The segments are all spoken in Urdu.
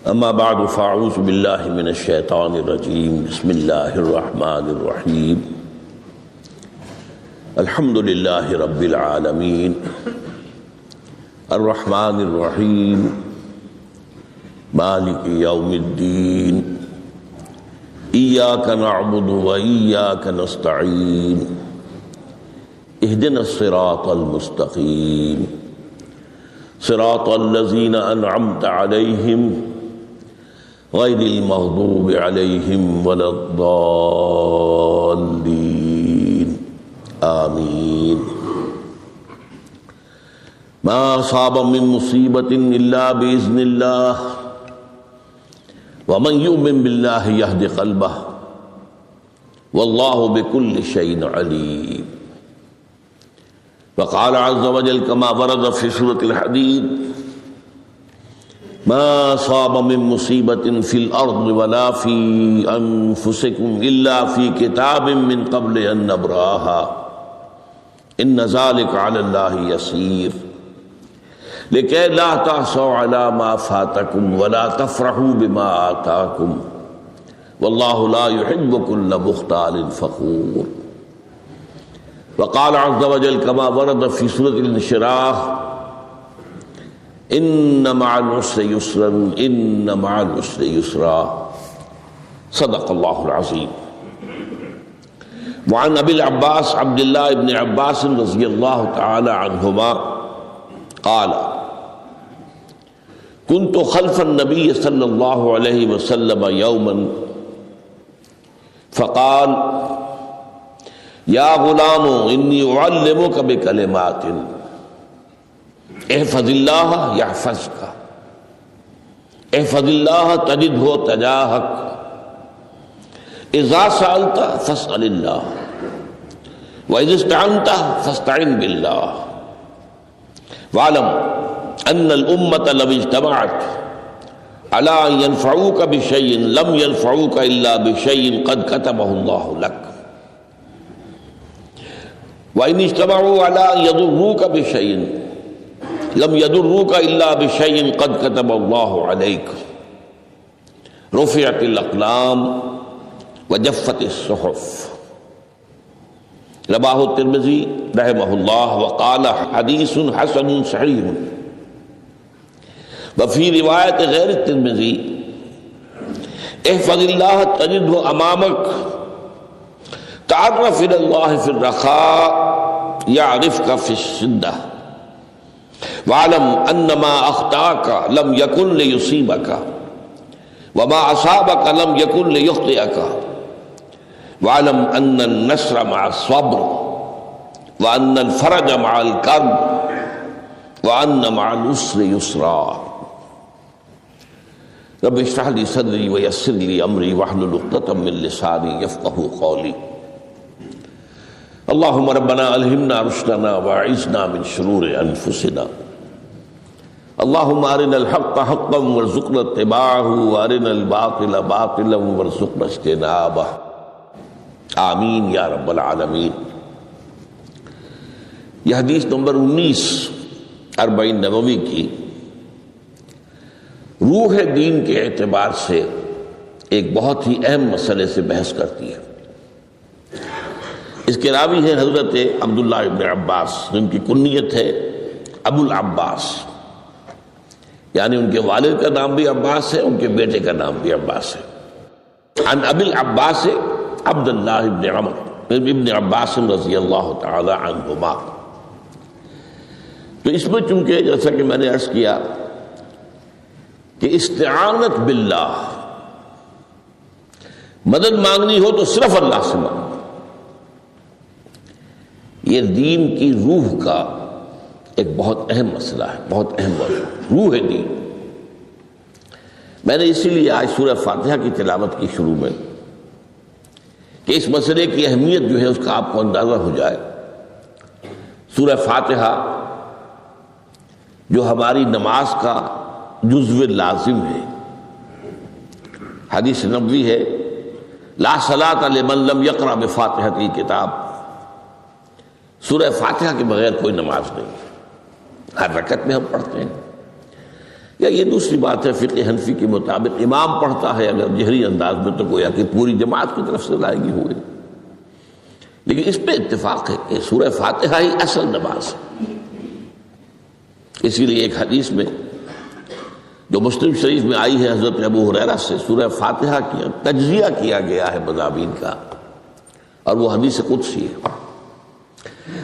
اما بعد فاعوذ باللہ من الشیطان الرجیم بسم اللہ الرحمن الرحیم الحمد للہ رب العالمین الرحمن الرحیم مالک یوم الدین ایاک نعبد و ایاک نستعین اہدنا الصراط المستقیم صراط الذین انعمت علیہم غیر المغضوب علیہم ولا الضالین آمین ما اصاب من مصیبت الا باذن اللہ ومن یؤمن باللہ یہد قلبہ واللہ بکل شیء علیم وقال عز وجل كما ورد في سورة الحديد ما أصاب من مصيبة في الأرض ولا في أنفسكم إلا في كتاب من قبل أن نبرأها إن ذلك على الله يسير لكي لا تحسوا على ما فاتكم ولا تفرحوا بما آتاكم والله لا يحب كل مختال فخور وقال عز وجل كما ورد في سورة الانشراح إن مع العسر يسرا إن مع العسر يسرا صدق الله العظيم. وعن أبي العباس عبد الله بن عباس رضي الله تعالى عنهما قال كنت خلف النبي صلى الله عليه وسلم يوما فقال یا غلام انی اعلمک بکلمات احفظ اللہ یحفظک احفظ اللہ تجدہ تجاہک اذا سألت فاسأل اللہ واذا استعنت فاستعن باللہ واعلم ان الامة لو اجتمعت على ان ينفعوك بشيء لم ينفعوك الا بشيء قد كتبه الله لك وَإِنِ اجْتَمَعُوا عَلَىٰ أَن يَضُرُّوكَ بِشَيْءٍ لَمْ يَضُرُّوكَ إِلَّا بِشَيْءٍ قَدْ كَتَبَ اللَّهُ عَلَيْكَ رُفِعَتِ الْأَقْلَامُ وَجَفَّتِ الصُّحُفُ رواه الترمذي رحمه الله وقال حديث حسن صحيح. وفي رواية غير الترمذي احفظ الله تجده أمامك تعرف الى اللہ فی الرخاء یعرفک فی الشدہ وعلم ان ما اخطاک لم یکن لیصیبک وما اصابک لم یکن لیخطئک وعلم ان النصر مع الصبر وان الفرج مع الكرب وان مع العسر یسرا. رب اشرح لي صدري ويسر لي امري واحلل عقدة من لساني يفقهوا قولي. اللهم ربنا الہمنا رشدنا واعذنا من شرور انفسنا اللهم ارنا الحق حقا وارزقنا اتباعه وارنا الباطل باطلا وارزقنا اجتنابه آمین یا رب العالمین. یہ حدیث نمبر 19 40 نبوی کی روح دین کے اعتبار سے ایک بہت ہی اہم مسئلے سے بحث کرتی ہے. اس کے راوی ہیں حضرت عبداللہ ابن عباس جن کی کنیت ہے ابو العباس، یعنی ان کے والد کا نام بھی عباس ہے، ان کے بیٹے کا نام بھی عباس ہے. عن ابی العباس عبداللہ ابن عمر ابن عباس رضی اللہ تعالی عنہما. تو اس میں چونکہ جیسا کہ میں نے عرض کیا کہ استعانت باللہ، مدد مانگنی ہو تو صرف اللہ سے مانگو، یہ دین کی روح کا ایک بہت اہم مسئلہ ہے، بہت اہم موضوع روح دین. میں نے اسی لیے آج سورہ فاتحہ کی تلاوت کی شروع میں کہ اس مسئلے کی اہمیت جو ہے اس کا آپ کو اندازہ ہو جائے. سورہ فاتحہ جو ہماری نماز کا جزو لازم ہے، حدیث نبوی ہے لا صلاۃ لمن لم یقرأ بفاتحۃ الکتاب، سورہ فاتحہ کے بغیر کوئی نماز نہیں. ہر رکعت میں ہم پڑھتے ہیں یا یہ دوسری بات ہے فقہ حنفی کے مطابق امام پڑھتا ہے اگر جہری انداز میں تو گویا کہ پوری جماعت کی طرف سے ادائیگی ہوئے، لیکن اس پہ اتفاق ہے کہ سورہ فاتحہ ہی اصل نماز ہے۔ اسی لیے ایک حدیث میں جو مسلم شریف میں آئی ہے حضرت ابو ہریرہ سے، سورہ فاتحہ کی تجزیہ کیا گیا ہے مضامین کا، اور وہ حدیث قدسی ہے۔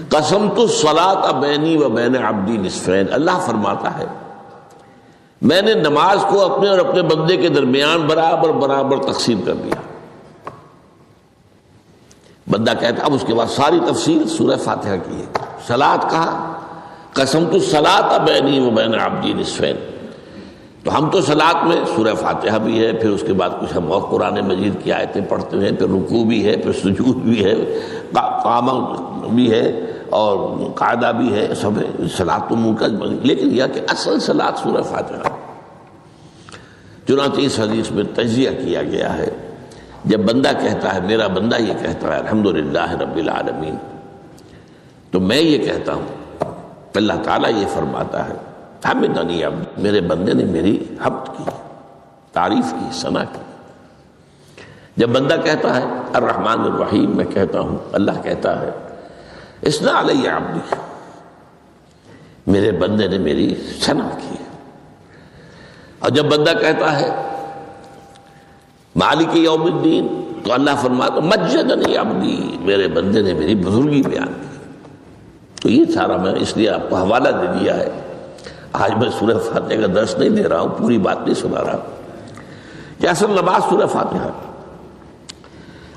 قسمت الصلاۃ بینی و بین عبدی نصفین، اللہ فرماتا ہے میں نے نماز کو اپنے اور اپنے بندے کے درمیان برابر برابر تقسیم کر دیا۔ بندہ کہتا، اب اس کے بعد ساری تفصیل سورہ فاتحہ کی ہے۔ صلاۃ کہا، قسمت الصلاۃ بینی و بین عبدی نصفین، تو ہم تو صلاۃ میں سورہ فاتحہ بھی ہے، پھر اس کے بعد کچھ ہم اور قرآن مجید کی آیتیں پڑھتے ہیں، پھر رکوع بھی ہے، پھر سجود بھی ہے، قیام بھی ہے اور قاعدہ بھی ہے، سب ہے صلاۃ تو منہ کا، لیکن یہ کہ اصل صلاۃ سورہ فاتحہ۔ چنانچہ اس حدیث میں تجزیہ کیا گیا ہے، جب بندہ کہتا ہے، میرا بندہ یہ کہتا ہے الحمدللہ رب العالمین، تو میں یہ کہتا ہوں، اللہ تعالیٰ یہ فرماتا ہے حمدنی عبدی، میرے بندے نے میری حمد کی، تعریف کی، ثنا کی۔ جب بندہ کہتا ہے الرحمن الرحیم، میں کہتا ہوں، اللہ کہتا ہے اثنی علی عبدی، میرے بندے نے میری ثنا کی۔ اور جب بندہ کہتا ہے مالک یوم الدین، تو اللہ فرماتا مجدنی عبدی، میرے بندے نے میری بزرگی بیان کی۔ تو یہ سارا میں اس لیے آپ کو حوالہ دے دیا ہے، آج میں سورہ فاتحہ کا درس نہیں دے رہا ہوں، پوری بات نہیں سنا رہا کہ اصل نماز سورہ فاتحہ۔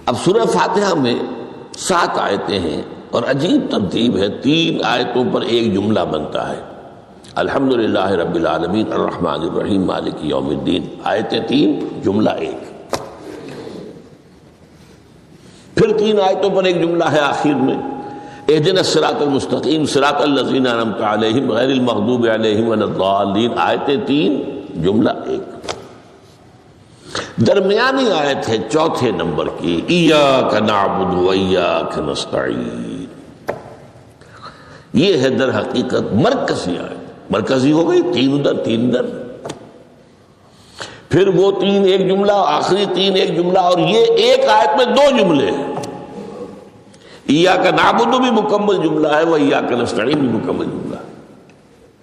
اب سورہ فاتحہ میں 7 آیتیں ہیں اور عجیب ترتیب ہے، 3 آیتوں پر ایک جملہ بنتا ہے، الحمدللہ رب العالمین الرحمن الرحیم مالک یوم الدین، آیتیں 3 جملہ 1۔ پھر 3 آیتوں پر ایک جملہ ہے آخر میں، اہدنا الصراط المستقیم صراط الذین انعمت علیہم غیر المغضوب علیہم ولا الضالین، آیتیں 3 جملہ 1۔ درمیانی آیت ہے 4 نمبر کی، ایاک نعبد و ایاک نستعین، یہ ہے در حقیقت مرکزی آیت، مرکزی ہو گئی، 3 ادھر 3 ادھر، پھر وہ 3 ایک جملہ، آخری 3 ایک جملہ، اور یہ ایک آیت میں 2 جملے ہیں۔ ایاک نعبد بھی مکمل جملہ ہے، وہ ایاک نستعین بھی مکمل جملہ ہے،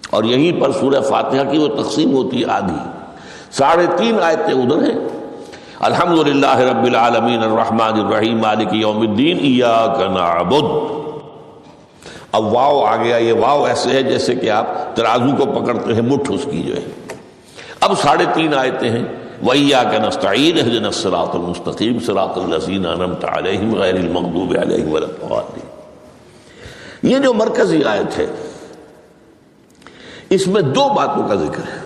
اور یہیں پر سورہ فاتحہ کی وہ تقسیم ہوتی ہے آدھی، 3.5 آیتیں ادھر ہیں، الحمدللہ رب العالمین الرحمن الرحیم مالک یوم الدین ایاک نعبد۔ اب واو آ گیا، یہ واو ایسے ہے جیسے کہ آپ ترازو کو پکڑتے ہیں، مٹھ اس کی جو ہے۔ اب 3.5 آیتیں ہیں، وَإِيَّاكَ نَسْتَعِينُ اهْدِنَا الصِّرَاطَ الْمُسْتَقِيمَ صِرَاطَ الَّذِينَ أَنْعَمْتَ عَلَيْهِمْ غَيْرِ الْمَغْضُوبِ عَلَيْهِمْ وَلَا الضَّالِّينَ۔ یہ جو مرکزی آیت ہے، اس میں 2 باتوں کا ذکر ہے۔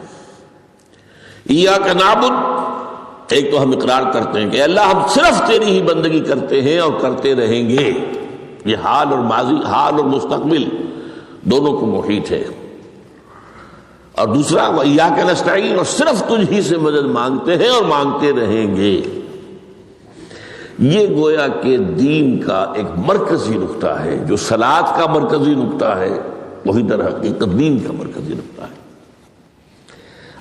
ایاک نعبد، ایک تو ہم اقرار کرتے ہیں کہ اللہ ہم صرف تیری ہی بندگی کرتے ہیں اور کرتے رہیں گے، یہ حال اور ماضی، حال اور مستقبل دونوں کو محیط ہے۔ اور دوسرا وَإِيَّاكَ نَسْتَعِينُ، اور صرف تجھ ہی سے مدد مانگتے ہیں اور مانگتے رہیں گے۔ یہ گویا کہ دین کا ایک مرکزی نقطہ ہے، جو صلاۃ کا مرکزی نقطہ ہے، وہی در حقیقت دین کا مرکزی نقطہ ہے۔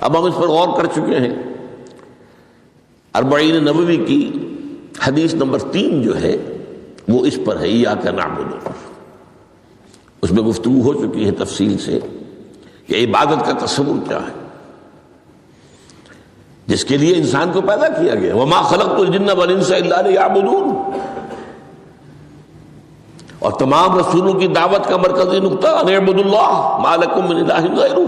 اب ہم اس پر غور کر چکے ہیں، 40 نبوی کی حدیث نمبر 3 جو ہے وہ اس پر ہے، ایاک نعبد۔ اس میں گفتگو ہو چکی ہے تفصیل سے کہ عبادت کا تصور کیا ہے، جس کے لیے انسان کو پیدا کیا گیا، وما خلقت الجن والانس الا لیعبدون، اور تمام رسولوں کی دعوت کا مرکزی نقطہ ان اعبدوا اللہ ما لکم من الہ غیرہ،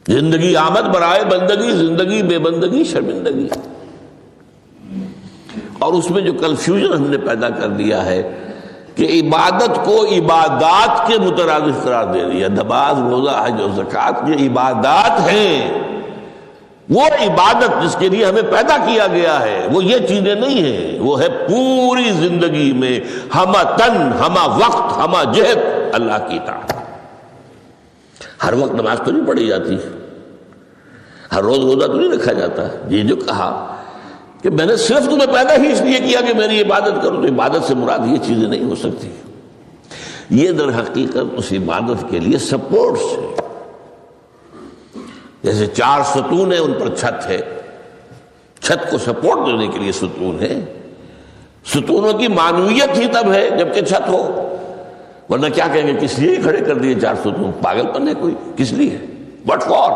زندگی آمد برائے بندگی، زندگی بے بندگی شرمندگی۔ اور اس میں جو کنفیوژن ہم نے پیدا کر دیا ہے کہ عبادت کو عبادات کے مترادف قرار دے دیا، نماز روزہ حج اور زکوٰۃ یہ عبادات ہیں، وہ عبادت جس کے لیے ہمیں پیدا کیا گیا ہے وہ یہ چیزیں نہیں ہیں، وہ ہے پوری زندگی میں ہمہ تن ہمہ وقت ہمہ جہت اللہ کی اطاعت۔ ہر وقت نماز تو نہیں پڑھی جاتی، ہر روز روزہ تو نہیں رکھا جاتا۔ یہ جو کہا کہ میں نے صرف تمہیں پیدا ہی اس لیے کیا کہ میری عبادت کرو، تو عبادت سے مراد یہ چیزیں نہیں ہو سکتی، یہ در حقیقت اس عبادت کے لیے سپورٹس ہے۔ جیسے 4 ستون ہیں ان پر چھت ہے، چھت کو سپورٹ دینے کے لیے ستون ہے. ستونوں کی معنویت ہی تب ہے جبکہ چھت ہو، ورنہ کیا کہیں گے کس لیے کھڑے کر دیے 4 ستون؟ پاگل پن ہے کوئی؟ کس لیے؟ بٹ فار،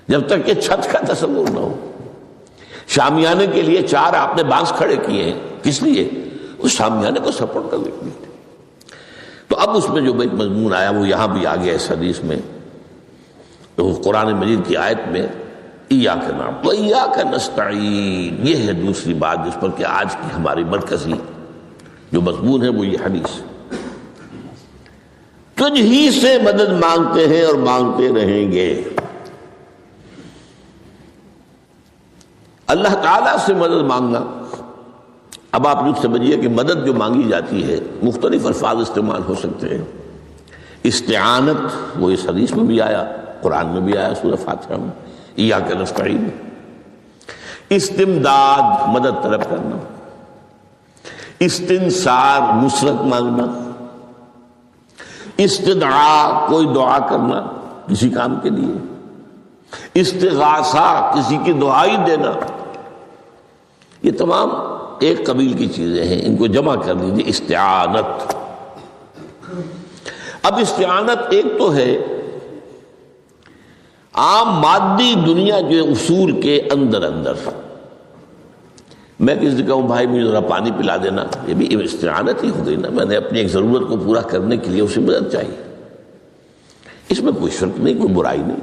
جب تک کہ چھت کا تصور نہ ہو. شامیانے کے لیے 4 آپ نے بانس کھڑے کیے ہیں، کس لیے؟ اس شامیانے کو سپورٹ کرنے کے لیے. تو اب اس میں جو ایک مضمون آیا وہ یہاں بھی آ گیا اس حدیث میں، تو قرآن مجید کی آیت میں ایاک نعبد و ایاک نستعین، یہ ہے دوسری بات جس پر کہ آج کی ہماری مرکزی جو مضمون ہے وہ یہ حدیث. تجھ ہی سے مدد مانگتے ہیں اور مانگتے رہیں گے. اللہ تعالیٰ سے مدد مانگنا، اب آپ یوں سمجھیے کہ مدد جو مانگی جاتی ہے مختلف الفاظ استعمال ہو سکتے ہیں. استعانت وہ اس حدیث میں بھی آیا، قرآن میں بھی آیا سورہ فاتحہ میں، ایاک نستعین. استمداد مدد طلب کرنا، استنصار نصرت مانگنا، استدعاء کوئی دعا کرنا کسی کام کے لیے، استغاثہ کسی کی دعائی دینا، یہ تمام ایک قبیل کی چیزیں ہیں. ان کو جمع کر لیجیے استعانت. اب استعانت ایک تو ہے عام مادی دنیا جو اصول کے اندر میں کسی سے کہوں بھائی مجھے ذرا پانی پلا دینا، یہ بھی استعانت ہی ہو گئی نا. میں نے اپنی ایک ضرورت کو پورا کرنے کے لیے اسے مدد چاہیے. اس میں کوئی شرک نہیں، کوئی برائی نہیں.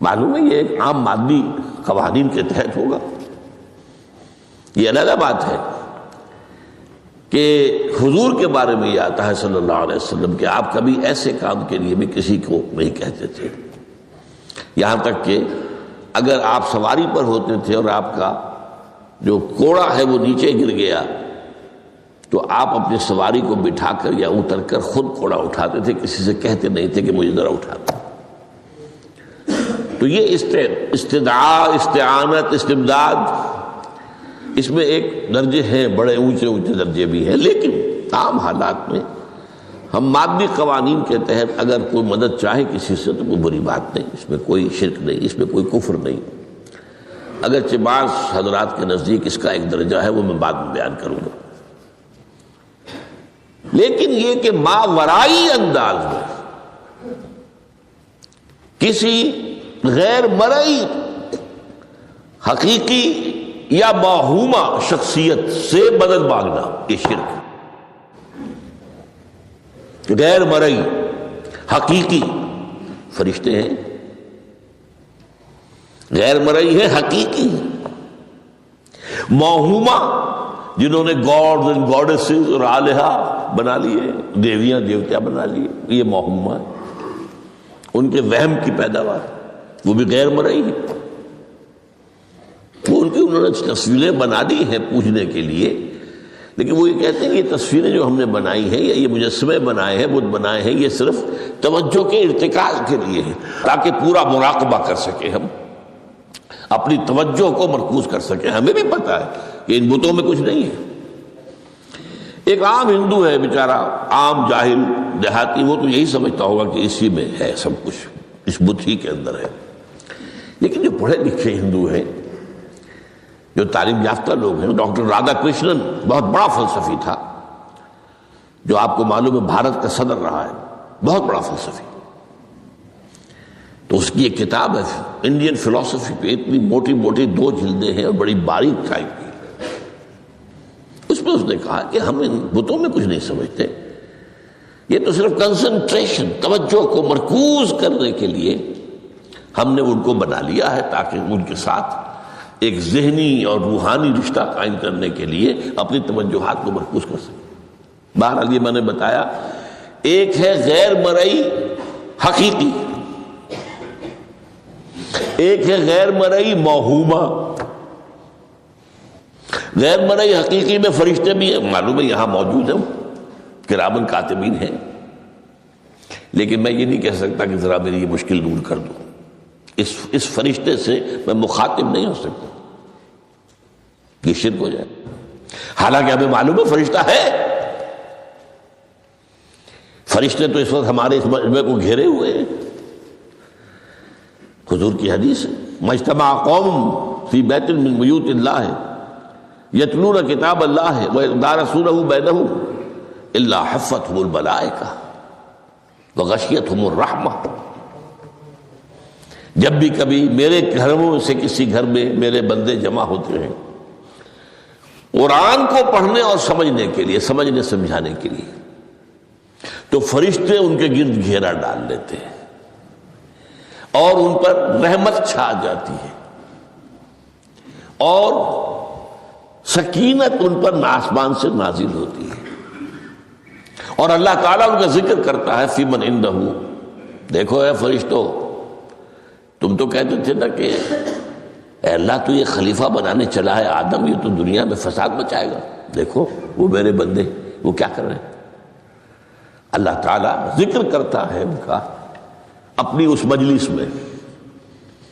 معلوم ہے یہ ایک عام مادی قوانین کے تحت ہوگا. یہ علیحدہ بات ہے کہ حضور کے بارے میں یہ آتا ہے صلی اللہ علیہ وسلم کہ آپ کبھی ایسے کام کے لیے بھی کسی کو نہیں کہتے تھے. یہاں تک کہ اگر آپ سواری پر ہوتے تھے اور آپ کا جو کوڑا ہے وہ نیچے گر گیا تو آپ اپنی سواری کو بٹھا کر یا اتر کر خود کوڑا اٹھاتے تھے، کسی سے کہتے نہیں تھے کہ مجھے ذرا اٹھا دو. تو یہ استدعاء، استعانت، استمداد، اس میں ایک درجے ہیں، بڑے اونچے درجے بھی ہیں. لیکن عام حالات میں ہم مادی قوانین کے تحت اگر کوئی مدد چاہے کسی سے تو کوئی بری بات نہیں، اس میں کوئی شرک نہیں، اس میں کوئی کفر نہیں. اگرچہ بعض حضرات کے نزدیک اس کا ایک درجہ ہے، وہ میں بعد میں بیان کروں گا. لیکن یہ کہ ماورائی انداز میں کسی غیر مرئی حقیقی یا باہوما شخصیت سے مدد مانگنا، یہ شرک. غیر مرئی حقیقی فرشتے ہیں، غیر مرئی ہے حقیقی. موہوما جنہوں نے گاڈز اینڈ گاڈیسز اور آلہہ بنا لیے، دیویاں دیوتیا بنا لیے، یہ موہوما ہے. ان کے وہم کی پیداوار، وہ بھی غیر مرئی ہے. وہ انہوں نے تصویریں بنا دی ہیں پوجنے کے لیے، لیکن وہ یہ کہتے ہیں کہ یہ تصویریں جو ہم نے بنائی ہیں یا یہ مجسمے بنائے ہیں، بت بنائے ہیں، یہ صرف توجہ کے ارتکاز کے لیے ہے تاکہ پورا مراقبہ کر سکے، ہم اپنی توجہ کو مرکوز کر سکیں. ہمیں بھی پتہ ہے کہ ان بتوں میں کچھ نہیں ہے. ایک عام ہندو ہے بیچارہ، عام جاہل دیہاتی، وہ تو یہی سمجھتا ہوگا کہ اسی میں ہے سب کچھ، اس بت ہی کے اندر ہے. لیکن جو پڑھے لکھے ہندو ہیں، جو تعلیم یافتہ لوگ ہیں، ڈاکٹر رادھا کرشنن بہت بڑا فلسفی تھا، جو آپ کو معلوم ہے بھارت کا صدر رہا ہے، بہت بڑا فلسفی. تو اس کی ایک کتاب ہے انڈین فلسفی پہ، اتنی موٹی موٹی 2 جلدیں ہیں اور بڑی باریک ٹائپ کی. اس میں اس نے کہا کہ ہم ان بتوں میں کچھ نہیں سمجھتے، یہ تو صرف کنسنٹریشن، توجہ کو مرکوز کرنے کے لیے ہم نے ان کو بنا لیا ہے تاکہ ان کے ساتھ ایک ذہنی اور روحانی رشتہ قائم کرنے کے لیے اپنی توجہات کو مرکوز کر سکیں. بہرحال یہ میں نے بتایا، ایک ہے غیر مرئی حقیقی، ایک ہے غیر مرئی موہوما. غیر مرئی حقیقی میں فرشتے بھی ہیں، معلوم ہے یہاں موجود ہیں، کرامن کاتبین ہیں، لیکن میں یہ نہیں کہہ سکتا کہ ذرا میری یہ مشکل دور کر دو. اس فرشتے سے میں مخاطب نہیں ہو سکتا، یہ شرک ہو جائے. حالانکہ ہمیں معلوم ہے فرشتہ ہے. فرشتے تو اس وقت ہمارے اس مجمع کو گھیرے ہوئے ہیں. حضور کی حدیث ہے، مجتمع قوم فی بیت من بیوت اللہ یتلون کتاب اللہ ویدارسونہ بینہم الا حفتہم الملائکہ وغشیتہم الرحمہ. جب بھی کبھی میرے گھروں میں سے کسی گھر میں میرے بندے جمع ہوتے ہیں قرآن کو پڑھنے اور سمجھنے کے لیے، سمجھنے سمجھانے کے لیے، تو فرشتے ان کے گرد گھیرا ڈال لیتے ہیں اور ان پر رحمت چھا جاتی ہے اور سکینت ان پر آسمان سے نازل ہوتی ہے، اور اللہ تعالیٰ ان کا ذکر کرتا ہے فی من عندہ. دیکھو اے فرشتو، تم تو کہتے تھے نا کہ اے اللہ تو یہ خلیفہ بنانے چلا ہے آدم، یہ تو دنیا میں فساد مچائے گا، دیکھو وہ میرے بندے وہ کیا کر رہے ہیں. اللہ تعالیٰ ذکر کرتا ہے ان کا اپنی اس مجلس میں،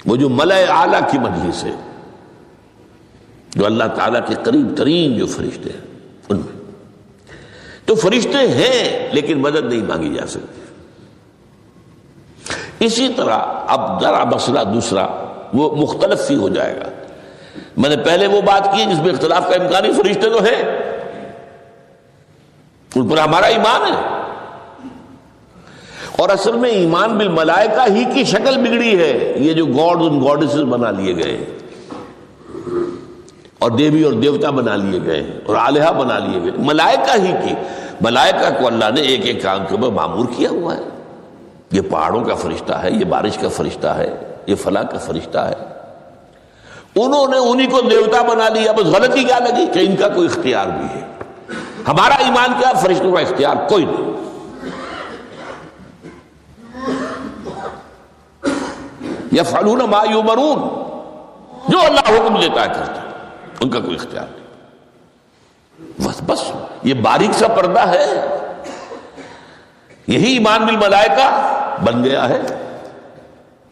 وہ جو ملأ اعلیٰ کی مجلس ہے، جو اللہ تعالیٰ کے قریب ترین جو فرشتے ہیں ان میں. تو فرشتے ہیں لیکن مدد نہیں مانگی جا سکتی. اسی طرح اب ذرا مسئلہ دوسرا وہ مختلف ہی ہو جائے گا. میں نے پہلے وہ بات کی جس میں اختلاف کا امکان ہے، فرشتے تو ہیں، ان پر ہمارا ایمان ہے، اور اصل میں ایمان بالملائکہ ہی کی شکل بگڑی ہے. یہ جو گاڈ اور گاڈیسز بنا لیے گئے اور دیوی اور دیوتا بنا لیے گئے اور آلہہ بنا لیے گئے، ملائکہ ہی کی. ملائکہ کو اللہ نے ایک ایک کام کے اوپر معمور کیا ہوا ہے. یہ پہاڑوں کا فرشتہ ہے، یہ بارش کا فرشتہ ہے، یہ فلاں کا فرشتہ ہے. انہوں نے انہی کو دیوتا بنا لیا. بس غلطی کیا لگی کہ ان کا کوئی اختیار بھی ہے. ہمارا ایمان کیا؟ فرشتوں کا اختیار کوئی نہیں. یفعلون ما یؤمرون، جو اللہ حکم دیتا ہے کرتے ہیں، ان کا کوئی اختیار نہیں. بس یہ باریک سا پردہ ہے. یہی ایمان بالملائکہ بن گیا ہے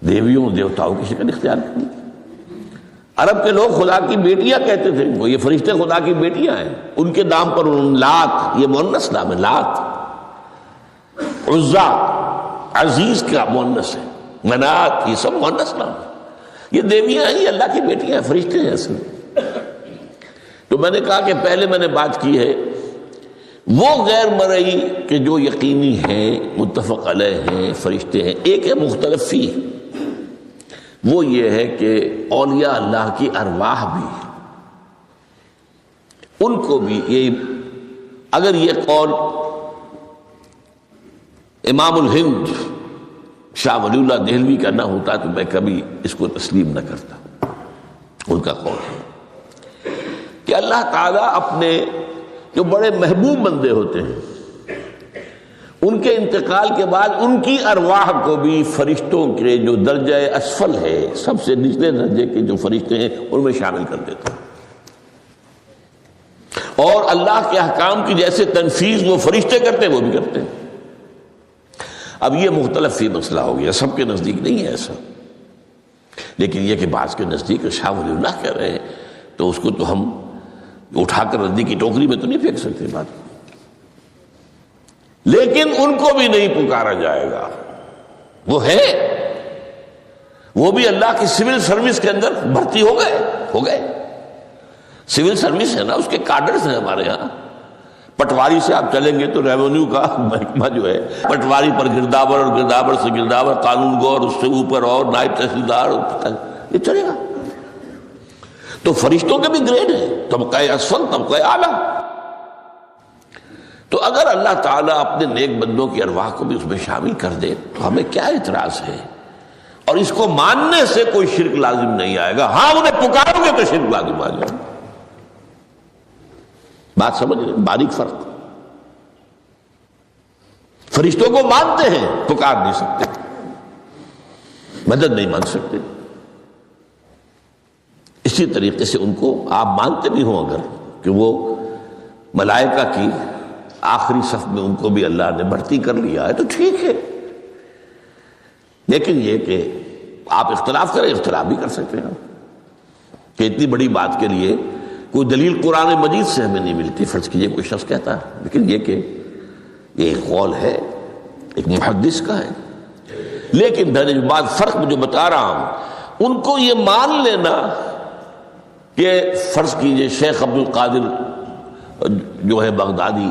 دیویوں دیوتاؤں کی شکل اختیار کی. عرب کے لوگ خدا کی بیٹیاں کہتے تھے، وہ یہ فرشتے خدا کی بیٹیاں ہیں. ان کے نام پر لات، یہ مؤنث نام ہے، لات. عزا عزیز کا مؤنث ہے، منات یہ سب مؤنث نام ہے. یہ دیویاں ہیں، یہ اللہ کی بیٹیاں ہیں، فرشتے ہیں اصل. تو میں نے کہا کہ پہلے میں نے بات کی ہے وہ غیر مرئی کہ جو یقینی ہیں، متفق علیہ ہیں، فرشتے ہیں. ایک ہے مختلف فی، وہ یہ ہے کہ اولیاء اللہ کی ارواح بھی، ان کو بھی یہ، اگر یہ قول امام الہند شاہ ولی اللہ دہلوی کا نہ ہوتا تو میں کبھی اس کو تسلیم نہ کرتا. ان کا قول ہے کہ اللہ تعالیٰ اپنے جو بڑے محبوب بندے ہوتے ہیں ان کے انتقال کے بعد ان کی ارواح کو بھی فرشتوں کے جو درجہ اسفل ہے، سب سے نچلے درجے کے جو فرشتے ہیں، ان میں شامل کر دیتے ہیں. اور اللہ کے احکام کی جیسے تنفیذ وہ فرشتے کرتے ہیں وہ بھی کرتے ہیں. اب یہ مختلف ہی مسئلہ ہو گیا، سب کے نزدیک نہیں ہے ایسا، لیکن یہ کہ بعض کے نزدیک شاہ ولی اللہ کہہ رہے ہیں تو اس کو تو ہم اٹھا کر ردی کی ٹوکری میں تو نہیں پھینک سکتے بات. لیکن ان کو بھی نہیں پکارا جائے گا. وہ ہے، وہ بھی اللہ کی سول سروس کے اندر بھرتی ہو گئے. سول سروس ہے نا، اس کے کارڈرز ہیں ہمارے ہاں. پٹواری سے آپ چلیں گے تو ریونیو کا محکمہ جو ہے، پٹواری پر گرداور اور گرداور سے گرداور، قانون گو اور اس سے اوپر اور نائب تحصیلدار، یہ چلے گا. تو فرشتوں کے بھی گریڈ ہے، طبقہ اسفل، طبقہ اعلیٰ. تو اگر اللہ تعالیٰ اپنے نیک بندوں کی ارواح کو بھی اس میں شامل کر دے تو ہمیں کیا اعتراض ہے؟ اور اس کو ماننے سے کوئی شرک لازم نہیں آئے گا. ہاں انہیں پکارو گے تو شرک لازم آ جائے گا. بات سمجھ رہے؟ باریک فرق. فرشتوں کو مانتے ہیں، پکار نہیں سکتے، مدد نہیں مانگ سکتے. اسی طریقے سے ان کو آپ مانتے بھی ہوں اگر کہ وہ ملائکہ کی آخری صف میں ان کو بھی اللہ نے بھرتی کر لیا ہے تو ٹھیک ہے. لیکن یہ کہ آپ اختلاف کریں، اختلاف بھی کر سکتے ہیں کہ اتنی بڑی بات کے لیے کوئی دلیل قرآن مجید سے ہمیں نہیں ملتی. فرض کیجئے کوئی شخص کہتا ہے، لیکن یہ کہ یہ ایک قول ہے ایک محدث کا ہے لیکن میں نے جو بات فرق جو بتا رہا ہوں، ان کو یہ مان لینا کہ فرض کیجئے شیخ عبد القادر جو ہے بغدادی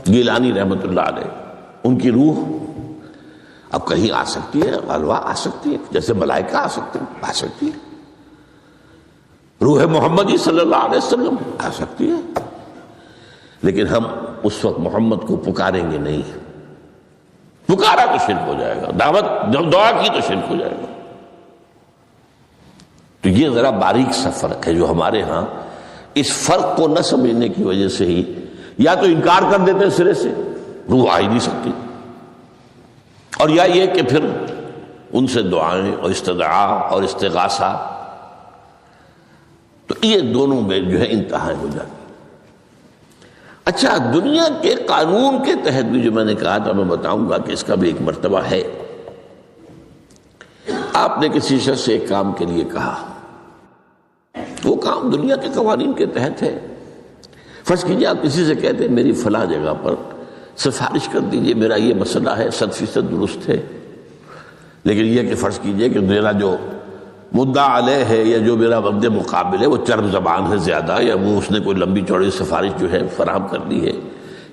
گیلانی رحمۃ اللہ علیہ، ان کی روح اب کہیں آ سکتی ہے، الوا آ سکتی ہے، جیسے ملائکہ آ سکتی ہے، روح محمدی صلی اللہ علیہ وسلم آ سکتی ہے، لیکن ہم اس وقت محمد کو پکاریں گے نہیں، پکارا تو شرک ہو جائے گا، دعوت جب دعا کی تو شرک ہو جائے گا۔ تو یہ ذرا باریک سا فرق ہے جو ہمارے ہاں اس فرق کو نہ سمجھنے کی وجہ سے ہی یا تو انکار کر دیتے ہیں سرے سے، روح آ ہی نہیں سکتی، اور یا یہ کہ پھر ان سے دعائیں اور استدعاء اور استغاثہ، تو یہ دونوں میں جو ہے انتہائی ہو جاتی۔ اچھا، دنیا کے قانون کے تحت بھی جو میں نے کہا تھا، میں بتاؤں گا کہ اس کا بھی ایک مرتبہ ہے۔ آپ نے کسی شخص سے ایک کام کے لیے کہا، وہ کام دنیا کے قوانین کے تحت ہے۔ فرض کیجیے آپ کسی سے کہتے ہیں میری فلاں جگہ پر سفارش کر دیجئے، میرا یہ مسئلہ ہے، 100% درست ہے، لیکن یہ کہ فرض کیجئے کہ میرا جو مدعا علیہ ہے یا جو میرا مد مقابل ہے وہ چرب زبان ہے زیادہ، یا وہ اس نے کوئی لمبی چوڑی سفارش جو ہے فراہم کر دی ہے،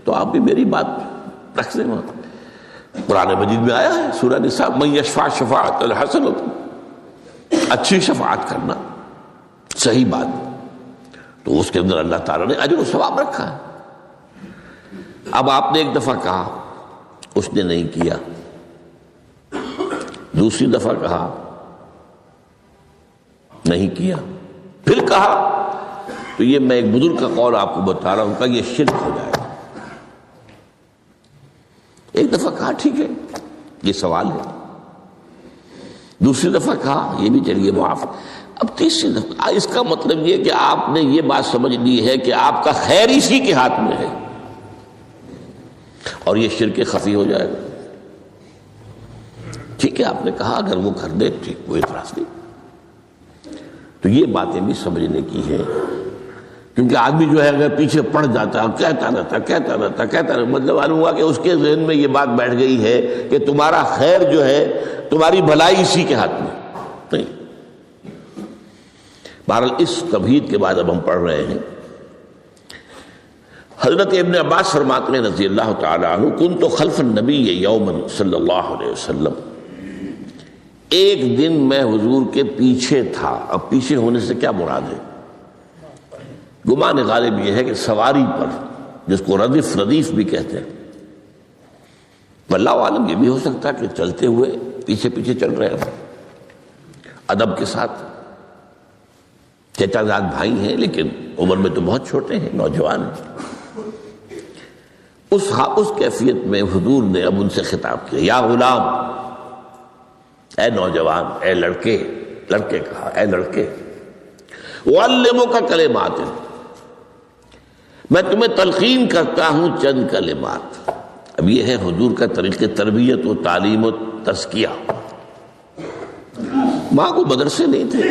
تو آپ بھی میری بات رکھ دیں۔ وہاں قرآن مجید میں آیا ہے سورہ نساء، من یشفع شفاعۃ الحسنۃ، اچھی شفاعت کرنا، صحیح بات، تو اس کے اندر اللہ تعالیٰ نے اجر و ثواب رکھا ہے۔ اب آپ نے ایک دفعہ کہا، اس نے نہیں کیا، دوسری دفعہ کہا، نہیں کیا، پھر کہا، تو یہ میں ایک بزرگ کا قول آپ کو بتا رہا ہوں کہ یہ شرک ہو جائے گا۔ ایک دفعہ کہا ٹھیک ہے، یہ سوال ہے، دوسری دفعہ کہا یہ بھی چلیے معاف، اب تیسری دفعہ، اس کا مطلب یہ کہ آپ نے یہ بات سمجھ لی ہے کہ آپ کا خیر اسی کے ہاتھ میں ہے، اور یہ شرک خفی ہو جائے گا۔ ٹھیک ہے، آپ نے کہا اگر وہ کر دے ٹھیک، کوئی اعتراض نہیں۔ تو یہ باتیں بھی سمجھنے کی ہیں، کیونکہ آدمی جو ہے اگر پیچھے پڑ جاتا ہے، کہتا رہتا، مطلب معلوم ہوا کہ اس کے ذہن میں یہ بات بیٹھ گئی ہے کہ تمہارا خیر جو ہے، تمہاری بھلائی اسی کے ہاتھ میں نہیں۔ بہرحال اس تمہید کے بعد اب ہم پڑھ رہے ہیں۔ حضرت ابن عباس فرماتے ہیں رضی اللہ تعالی عنہ، کنت خلف النبی یوما صلی اللہ علیہ وسلم، ایک دن میں حضور کے پیچھے تھا۔ اب پیچھے ہونے سے کیا مراد ہے؟ گمان غالب یہ ہے کہ سواری پر، جس کو ردیف بھی کہتے ہیں، واللہ عالم یہ بھی ہو سکتا ہے کہ چلتے ہوئے پیچھے پیچھے چل رہے ہیں، ادب کے ساتھ، چچا زاد بھائی ہیں لیکن عمر میں تو بہت چھوٹے ہیں، نوجوان ہیں۔ اس کیفیت میں حضور نے اب ان سے خطاب کیا، یا غلام، اے نوجوان، اے لڑکے کہا، اے لڑکے، وَعَلِّمُكَ کلمات، میں تمہیں تلقین کرتا ہوں چند کلمات۔ اب یہ ہے حضور کا طریقہ تربیت و تعلیم و تزکیہ۔ وہاں کوئی مدرسے نہیں تھے،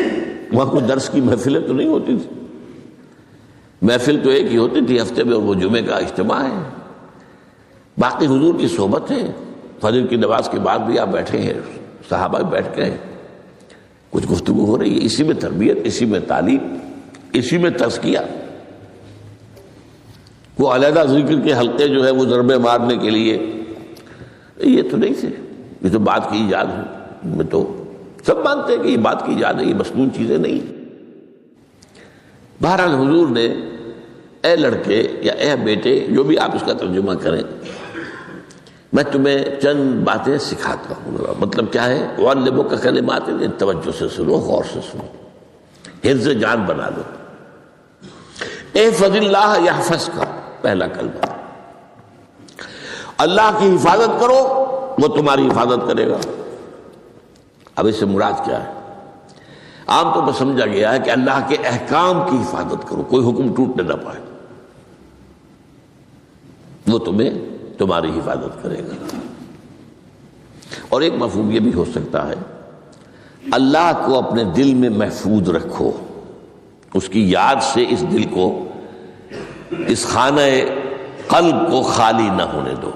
وہاں کوئی درس کی محفلیں تو نہیں ہوتی تھی، محفل تو ایک ہی ہوتی تھی ہفتے میں، اور وہ جمعے کا اجتماع ہے، باقی حضور کی صحبت ہے۔ فجر کی نماز کے بعد بھی آپ بیٹھے ہیں، صحابہ بیٹھ کے کچھ گفتگو ہو رہی ہے، اسی میں تربیت، اسی میں تعلیم، اسی میں تزکیہ۔ وہ علیحدہ ذکر کے حلقے جو ہے وہ ضربے مارنے کے لیے یہ تو نہیں تھے، یہ تو بات کی ایجاد ہے، میں تو سب مانتے ہیں کہ یہ بات کی ایجاد ہے، یہ مصنون چیزیں نہیں۔ بہرحال حضور نے اے لڑکے یا اے بیٹے، جو بھی آپ اس کا ترجمہ کریں، میں تمہیں چند باتیں سکھاتا ہوں۔ مطلب کیا ہے؟ وَعَلِّمُكَ کلمات، توجہ سے سنو، غور سے سنو، حفظ جان بنا لو۔ احفظ اللہ یحفظک، پہلا کلمہ، اللہ کی حفاظت کرو وہ تمہاری حفاظت کرے گا۔ اب اس سے مراد کیا ہے؟ عام طور پر سمجھا گیا ہے کہ اللہ کے احکام کی حفاظت کرو، کوئی حکم ٹوٹنے نہ پائے، وہ تمہاری حفاظت کرے گا۔ اور ایک مفہوم یہ بھی ہو سکتا ہے، اللہ کو اپنے دل میں محفوظ رکھو، اس کی یاد سے اس دل کو، اس خانہ قلب کو خالی نہ ہونے دو۔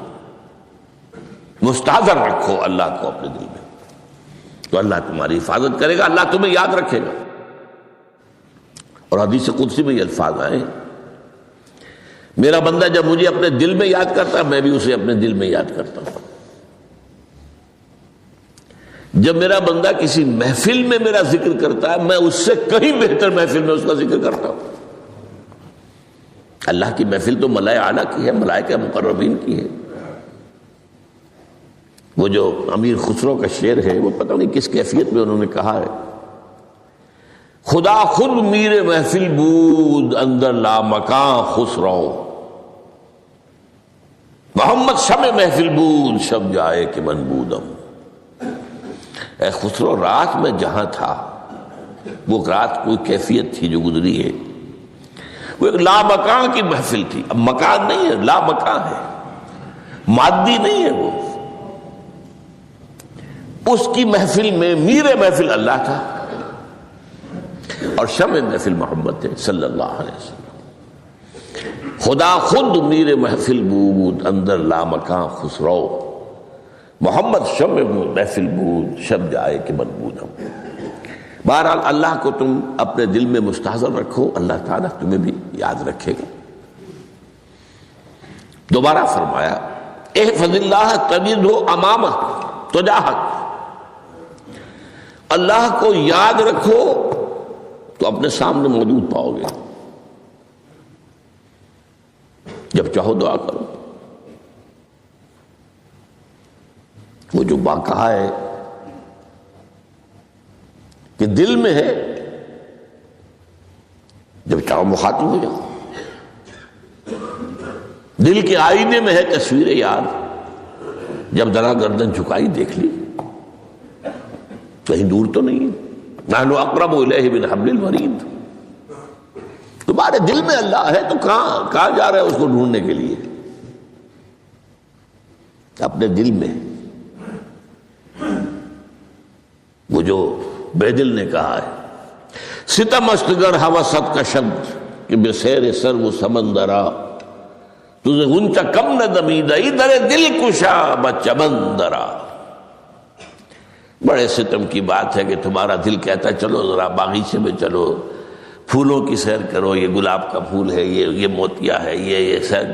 مستحضر رکھو اللہ کو اپنے دل میں، تو اللہ تمہاری حفاظت کرے گا، اللہ تمہیں یاد رکھے گا۔ اور حدیث قدسی میں یہ الفاظ آئے، میرا بندہ جب مجھے اپنے دل میں یاد کرتا ہے میں بھی اسے اپنے دل میں یاد کرتا ہوں۔ جب میرا بندہ کسی محفل میں میرا ذکر کرتا ہے میں اس سے کہیں بہتر محفل میں اس کا ذکر کرتا ہوں۔ اللہ کی محفل تو ملائے اعلیٰ کی ہے، ملائکہ مقربین کی ہے۔ وہ جو امیر خسرو کا شعر ہے وہ پتہ نہیں کس کیفیت میں انہوں نے کہا ہے، خدا خود میر محفل بود اندر لامکاں خسرو، محمد شمع محفل بود شب جائے کہ من بودم۔ اے خسرو، رات میں جہاں تھا وہ رات کوئی کیفیت تھی جو گزری ہے، وہ ایک لامکان کی محفل تھی۔ اب مکان نہیں ہے، لامکان ہے، مادی نہیں ہے وہ۔ اس کی محفل میں میر محفل اللہ تھا اور شمع محفل محمد تھے صلی اللہ علیہ وسلم۔ خدا خود میر محفل بود اندر لامکان خسرو، محمد شمع محفل بود شب جائے کہ من بودم۔ بہرحال اللہ کو تم اپنے دل میں مستحضر رکھو، اللہ تعالیٰ تمہیں بھی یاد رکھے گا۔ دوبارہ فرمایا احفظ اللہ تجدہ امامک تجاہک، اللہ کو یاد رکھو تو اپنے سامنے موجود پاؤ گے، جب چاہو دعا کرو۔ وہ جو بات کہا ہے کہ دل میں ہے، جب چاہو مخاطب ہو جاؤ۔ دل کے آئینے میں ہے تصویر یار، جب ذرا گردن جھکائی دیکھ لی، کہیں دور تو نہیں ہے، نحن اقرب الیہ من حبل الورید۔ تمہارے دل میں اللہ ہے تو کہاں جا رہے ہیں اس کو ڈھونڈنے کے لیے؟ اپنے دل میں۔ وہ جو بے دل نے کہا ہے ستم اشتگر حوست کا شبد کہ بے سیر سر وہ سمندرا، تجھے غنچہ کم نہ دمیدہ در دل کشا بچمندرا۔ بڑے ستم کی بات ہے کہ تمہارا دل کہتا ہے چلو ذرا باغیچے میں چلو، پھولوں کی سیر کرو، یہ گلاب کا پھول ہے، یہ موتیا ہے، یہ سیر۔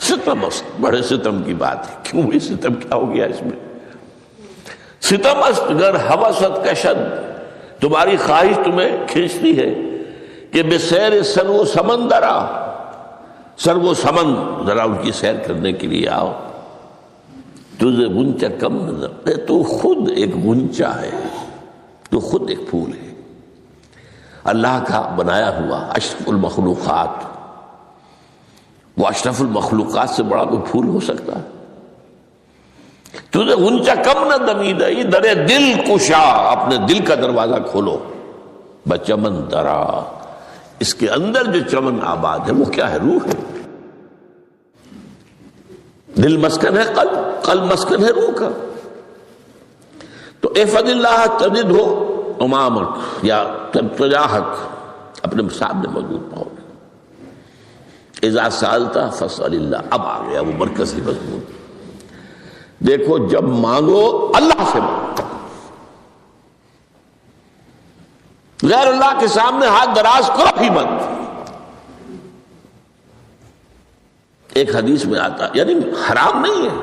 ستم، بڑے ستم کی بات ہے۔ کیوں یہ ستم کیا ہو گیا اس میں؟ ستم است گر حوست کشد، تمہاری خواہش تمہیں کھینچتی ہے کہ بے سیر سر و سمندرا، سر و سمن، ذرا ان کی سیر کرنے کے لیے آؤ۔ تجھے غنچہ کم نظر، تو خود ایک غنچہ ہے، تو خود ایک پھول ہے، اللہ کا بنایا ہوا اشرف المخلوقات۔ وہ اشرف المخلوقات سے بڑا کوئی پھول ہو سکتا ہے؟ تجھے غنچہ کم نہ دمیدہ در دل کشا، اپنے دل کا دروازہ کھولو، بچمن درا، اس کے اندر جو چمن آباد ہے وہ کیا ہے؟ روح ہے۔ دل مسکن ہے قلب، قلب مسکن ہے روح کا۔ تو احفظ اللہ تجدہ امامک یا تجاہک، اپنے سامنے موجود پاؤ گے۔ اذا سألت فاسأل اللہ، اب آ گیا وہ مرکزی مضمون۔ دیکھو جب مانگو اللہ سے مانگو، غیر اللہ کے سامنے ہاتھ دراز کرو ہی مت۔ ایک حدیث میں آتا، یعنی حرام نہیں ہے،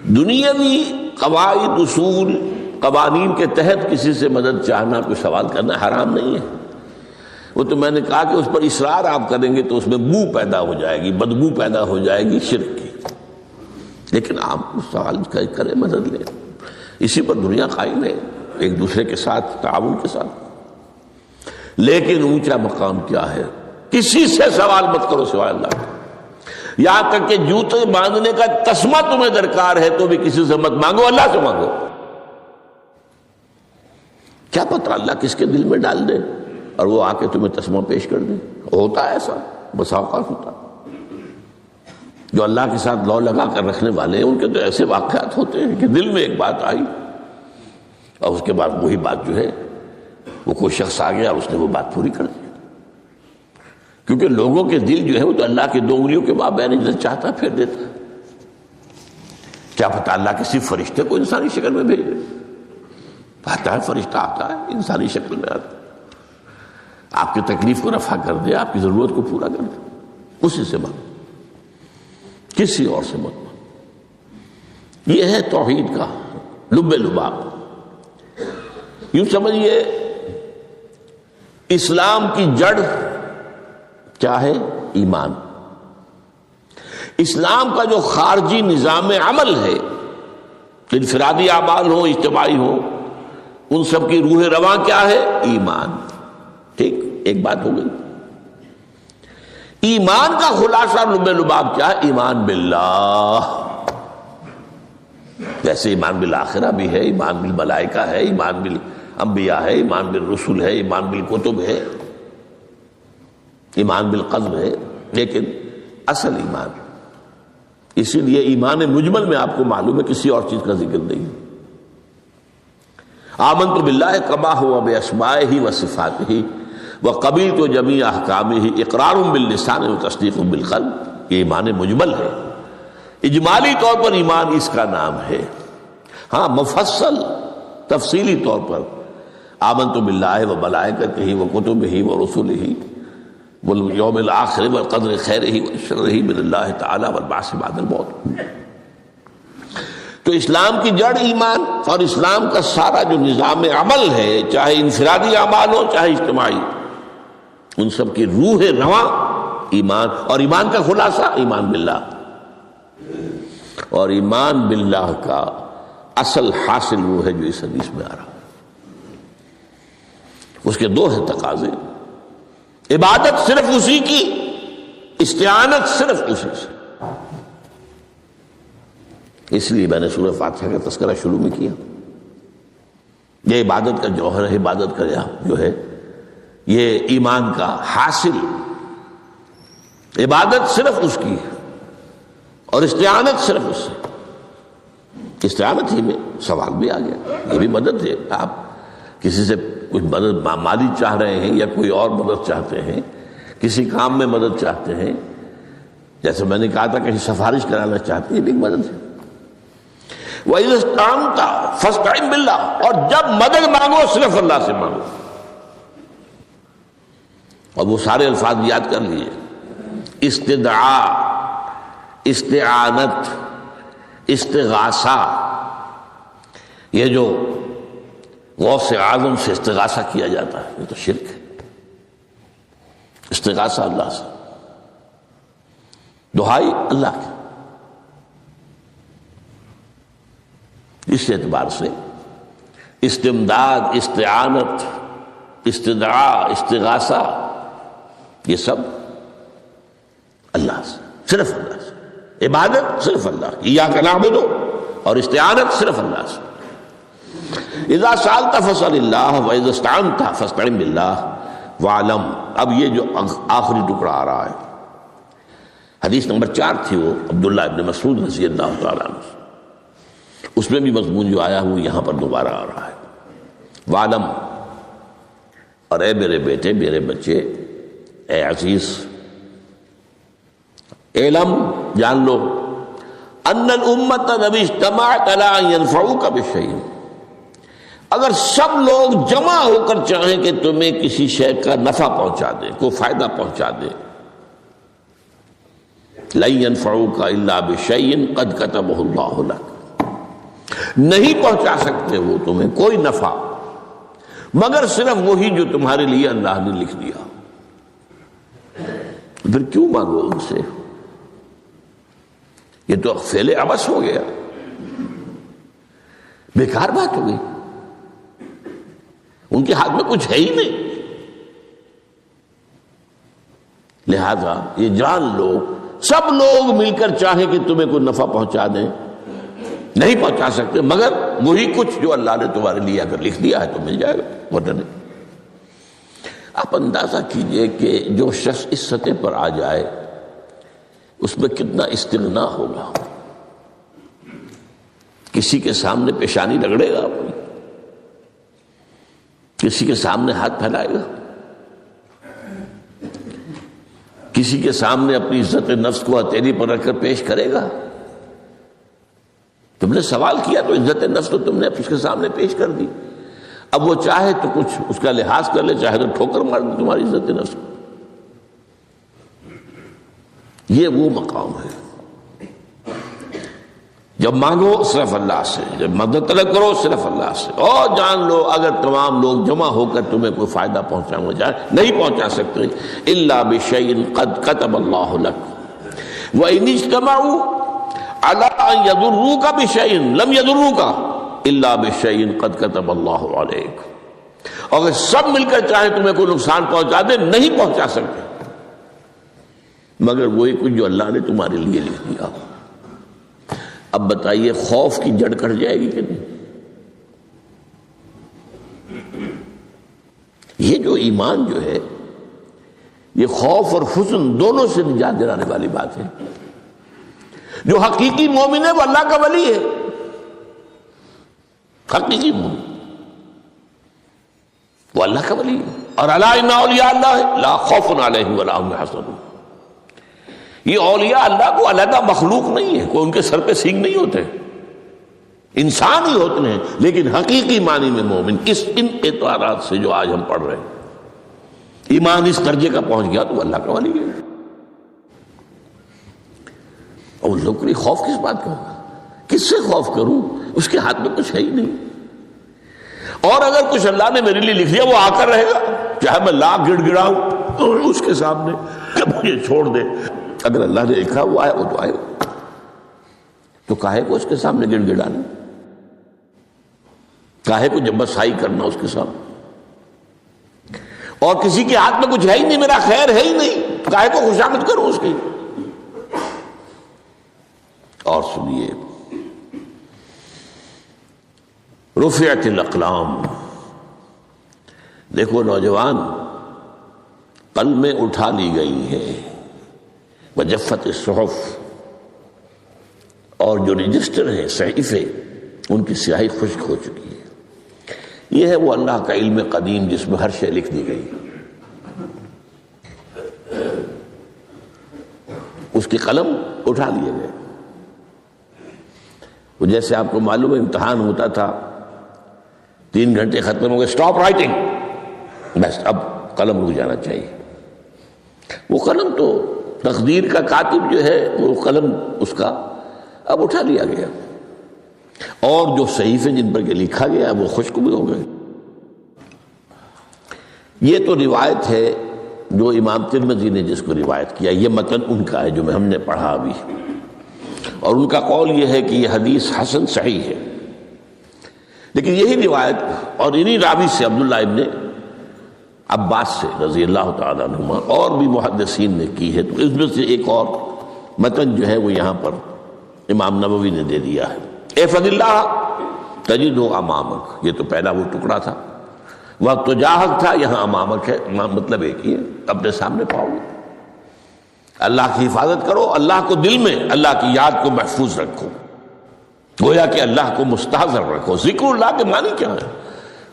دنیاوی قواعد اصول قوانین کے تحت کسی سے مدد چاہنا، کوئی سوال کرنا حرام نہیں ہے۔ وہ تو میں نے کہا کہ اس پر اصرار آپ کریں گے تو اس میں بو پیدا ہو جائے گی، بدبو پیدا ہو جائے گی شرک کی، لیکن آپ سوال کریں، مدد لیں، اسی پر دنیا قائم ہے، ایک دوسرے کے ساتھ تعاون کے ساتھ۔ لیکن اونچا مقام کیا ہے؟ کسی سے سوال مت کرو سوائے اللہ کا، یہاں تک کہ جوتے باندھنے کا تسمہ تمہیں درکار ہے تو بھی کسی سے مت مانگو، اللہ سے مانگو۔ کیا پتہ اللہ کس کے دل میں ڈال دے اور وہ آ کے تمہیں تسمہ پیش کر دے۔ ہوتا ہے ایسا، بسا اوقات ہوتا۔ جو اللہ کے ساتھ لو لگا کر رکھنے والے ہیں ان کے تو ایسے واقعات ہوتے ہیں کہ دل میں ایک بات آئی اور اس کے بعد وہی بات جو ہے وہ کوئی شخص آ گیا، اس نے وہ بات پوری کر دی۔ کیونکہ لوگوں کے دل جو ہے وہ تو اللہ کے دو انگلیوں کے مابین جب چاہتا پھیر دیتا ہے۔ کیا پتہ اللہ کسی فرشتے کو انسانی شکل میں بھیج دے. آتا ہے فرشتہ، آتا ہے انسانی شکل میں آتا ہے، آپ کی تکلیف کو رفع کر دے، آپ کی ضرورت کو پورا کر دے. اسی سے مانگو، کسی اور سے مت مانگو. یہ ہے توحید کا لب لباب. یوں سمجھیے اسلام کی جڑ کیا ہے؟ ایمان. اسلام کا جو خارجی نظام عمل ہے، انفرادی اعمال ہو اجتماعی ہو، ان سب کی روح رواں کیا ہے؟ ایمان. ٹھیک، ایک بات ہو گئی. ایمان کا خلاصہ لب لباب کیا ہے؟ ایمان باللہ. جیسے ایمان بالآخرہ بھی ہے، ایمان بالملائکہ ہے، ایمان بالانبیاء ہے، ایمان بالرسل ہے، ایمان بالکتب ہے، ایمان بالقلب ہے، لیکن اصل ایمان. اسی لیے ایمان مجمل میں آپ کو معلوم ہے کسی اور چیز کا ذکر نہیں. آمنت باللہ کما ہوا باسمائہ وصفاتہ وقبلت جمیع احکامہ اقرار باللسان وتصدیق بالقلب. یہ ایمان مجمل ہے. اجمالی طور پر ایمان اس کا نام ہے. ہاں مفصل تفصیلی طور پر آمنت باللہ وملائکتہ وکتبہ ورسلہ والیوم الآخر والقدر خیرہ وشرہ من اللہ تعالی والبعث بعد الموت. تو اسلام کی جڑ ایمان، اور اسلام کا سارا جو نظام عمل ہے، چاہے انفرادی اعمال ہو چاہے اجتماعی، ان سب کی روح رواں ایمان. اور ایمان کا خلاصہ ایمان باللہ. اور ایمان باللہ کا اصل حاصل وہ ہے جو اس حدیث میں آ رہا. اس کے دو ہیں تقاضے: عبادت صرف اسی کی، استعانت صرف اسی سے. اس لیے میں نے سورہ فاتحہ کا تذکرہ شروع میں کیا. یہ عبادت کا جوہر ہے، عبادت کا جو ہے یہ ایمان کا حاصل. عبادت صرف اس کی ہے اور استعانت صرف اس سے. استعانت ہی میں سوال بھی آ گیا، یہ بھی مدد ہے. آپ کسی سے کچھ مدد مالی چاہ رہے ہیں یا کوئی اور مدد چاہتے ہیں، کسی کام میں مدد چاہتے ہیں، جیسے میں نے کہا تھا کہیں سفارش کرانا چاہتے ہیں، یہ بھی مدد ہے. وَإِذَا اسْتَعَنْتَ فَاسْتَعِنْ بِاللَّهِ. اور جب مدد مانگو صرف اللہ سے مانگو. اور وہ سارے الفاظ یاد کر لیے: استدعاء، استعانت، استغاثہ. یہ جو غوث اعظم سے استغاثہ کیا جاتا ہے یہ تو شرک ہے. استغاثہ اللہ سے، دعائی اللہ کی. اس اعتبار سے استمداد، استعانت، استدعاء، استغاثہ یہ سب اللہ سے، صرف اللہ سے. عبادت صرف اللہ کی، ایاک نعبد، اور استعانت صرف اللہ سے. اذا سألت فاسأل اللہ واذا استعنت فاستعن باللہ واعلم. اب یہ جو آخری ٹکڑا آ رہا ہے، حدیث نمبر 4 تھی وہ عبداللہ ابن مسعود رضی اللہ تعالیٰ عنہ، اس میں بھی مضمون جو آیا وہ یہاں پر دوبارہ آ رہا ہے. واعلم، اور اے میرے بیٹے، میرے بچے، اے عزیز، علم، جان لو، ان الامت نبی اجتماعت علی ان ينفعوک بشیء. اگر سب لوگ جمع ہو کر چاہیں کہ تمہیں کسی شے کا نفع پہنچا دے، کوئی فائدہ پہنچا دے، لن ينفعوک الا بشیء قد کتبہ اللہ لک. نہیں پہنچا سکتے وہ تمہیں کوئی نفع مگر صرف وہی جو تمہارے لیے اللہ نے لکھ دیا. پھر کیوں مانگو ان سے؟ یہ تو فعل عبث ہو گیا، بیکار بات ہو گئی. ان کے ہاتھ میں کچھ ہے ہی نہیں. لہذا یہ جان لو، سب لوگ مل کر چاہیں کہ تمہیں کوئی نفع پہنچا دیں، نہیں پہنچا سکتے مگر وہی کچھ جو اللہ نے تمہارے لیے اگر لکھ دیا ہے تو مل جائے گا، ورنہ نہیں. آپ اندازہ کیجئے کہ جو شخص اس سطح پر آ جائے اس میں کتنا استغنا ہوگا. کسی کے سامنے پیشانی رگڑے گا اپنی، کسی کے سامنے ہاتھ پھیلائے گا، کسی کے سامنے اپنی عزت نفس کو ہتھیلی پر رکھ کر پیش کرے گا. تم نے سوال کیا تو عزت نفس تو تم نے اس کے سامنے پیش کر دی. اب وہ چاہے تو کچھ اس کا لحاظ کر لے، چاہے تو ٹھوکر مار دے تمہاری عزت نفس. یہ وہ مقام ہے جب مانگو صرف اللہ سے، جب مدد طلب کرو صرف اللہ سے. اور جان لو اگر تمام لوگ جمع ہو کر تمہیں کوئی فائدہ پہنچانا جائے نہیں پہنچا سکتے. الا بشیء قد کتب اللہ لک وان اجتمعوا علی ان یضروک بشیء لم یضروک الا بشیء قد کتب اللہ علیک. اگر سب مل کر چاہیں تمہیں کوئی نقصان پہنچا دے نہیں پہنچا سکتے مگر وہی کچھ جو اللہ نے تمہارے لیے لکھ دیا. اب بتائیے خوف کی جڑ کٹ جائے گی کہ نہیں؟ یہ جو ایمان جو ہے یہ خوف اور حزن دونوں سے نجات دلانے والی بات ہے. جو حقیقی مومن ہے وہ اللہ کا ولی ہے. حقیقی مومن وہ اللہ کا ولی ہے. اور الا ان اولیاء اللہ لا خوف علیہم ولا هم يحزنون. یہ اولیاء اللہ کو علیحدہ مخلوق نہیں ہے، کوئی ان کے سر پہ سینگ نہیں ہوتے، انسان ہی ہوتے ہیں. لیکن حقیقی معنی میں مومن ان اعتبارات سے جو آج ہم پڑھ رہے ہیں ایمان اس درجے کا پہنچ گیا تو اللہ کا ولی ہے. اور لوگ کوئی خوف کس بات کا ہوگا؟ کس سے خوف کروں؟ اس کے ہاتھ میں کچھ ہے ہی نہیں. اور اگر کچھ اللہ نے میرے لیے لکھ دیا وہ آ کر رہے گا، چاہے میں لاکھ گڑ گڑاؤں اس کے سامنے کہ مجھے چھوڑ دے. اگر اللہ نے لکھا وہ آئے وہ تو آئے گا، تو کاہے کو اس کے سامنے گڑ گڑانا، کاہے کو جبسائی کرنا اس کے سامنے. اور کسی کے ہاتھ میں کچھ ہے ہی نہیں، میرا خیر ہے ہی نہیں، کاہے کو خوشامد کروں اس کی. اور سنیے رفعت الاقلام. دیکھو نوجوان قلمیں اٹھا لی گئی ہیں، وجفت الصحف، اور جو رجسٹر ہیں صحیفے ان کی سیاہی خشک ہو چکی ہے. یہ ہے وہ اللہ کا علم قدیم جس میں ہر شے لکھ دی گئی. اس کی قلم اٹھا لیے گئے. وہ جیسے آپ کو معلوم ہے امتحان ہوتا تھا 3 گھنٹے ختم ہو گئے، اسٹاپ رائٹنگ، بس اب قلم رک جانا چاہیے. وہ قلم تو تقدیر کا کاتب جو ہے وہ قلم اس کا اب اٹھا لیا گیا، اور جو صحیفے جن پر لکھا گیا وہ خشک بھی ہو گئے. یہ تو روایت ہے جو امام ترمذی نے جس کو روایت کیا، یہ متن ان کا ہے جو ہم نے پڑھا ابھی، اور ان کا قول یہ ہے کہ یہ حدیث حسن صحیح ہے. لیکن یہی روایت اور انہی راوی سے عبداللہ ابن عباس سے رضی اللہ تعالیٰ عنہما اور بھی محدثین نے کی ہے. تو اس میں سے ایک اور متن جو ہے وہ یہاں پر امام نووی نے دے دیا ہے. احفظ اللہ تجدہ امامک، یہ تو پہلا وہ ٹکڑا تھا. وقت تو جاہک تھا، یہاں امامک ہے، مطلب ایک ہی ہے، اپنے سامنے پاؤ گے. اللہ کی حفاظت کرو، اللہ کو دل میں، اللہ کی یاد کو محفوظ رکھو، گویا کہ اللہ کو مستحضر رکھو. ذکر اللہ کے معنی کیا ہے؟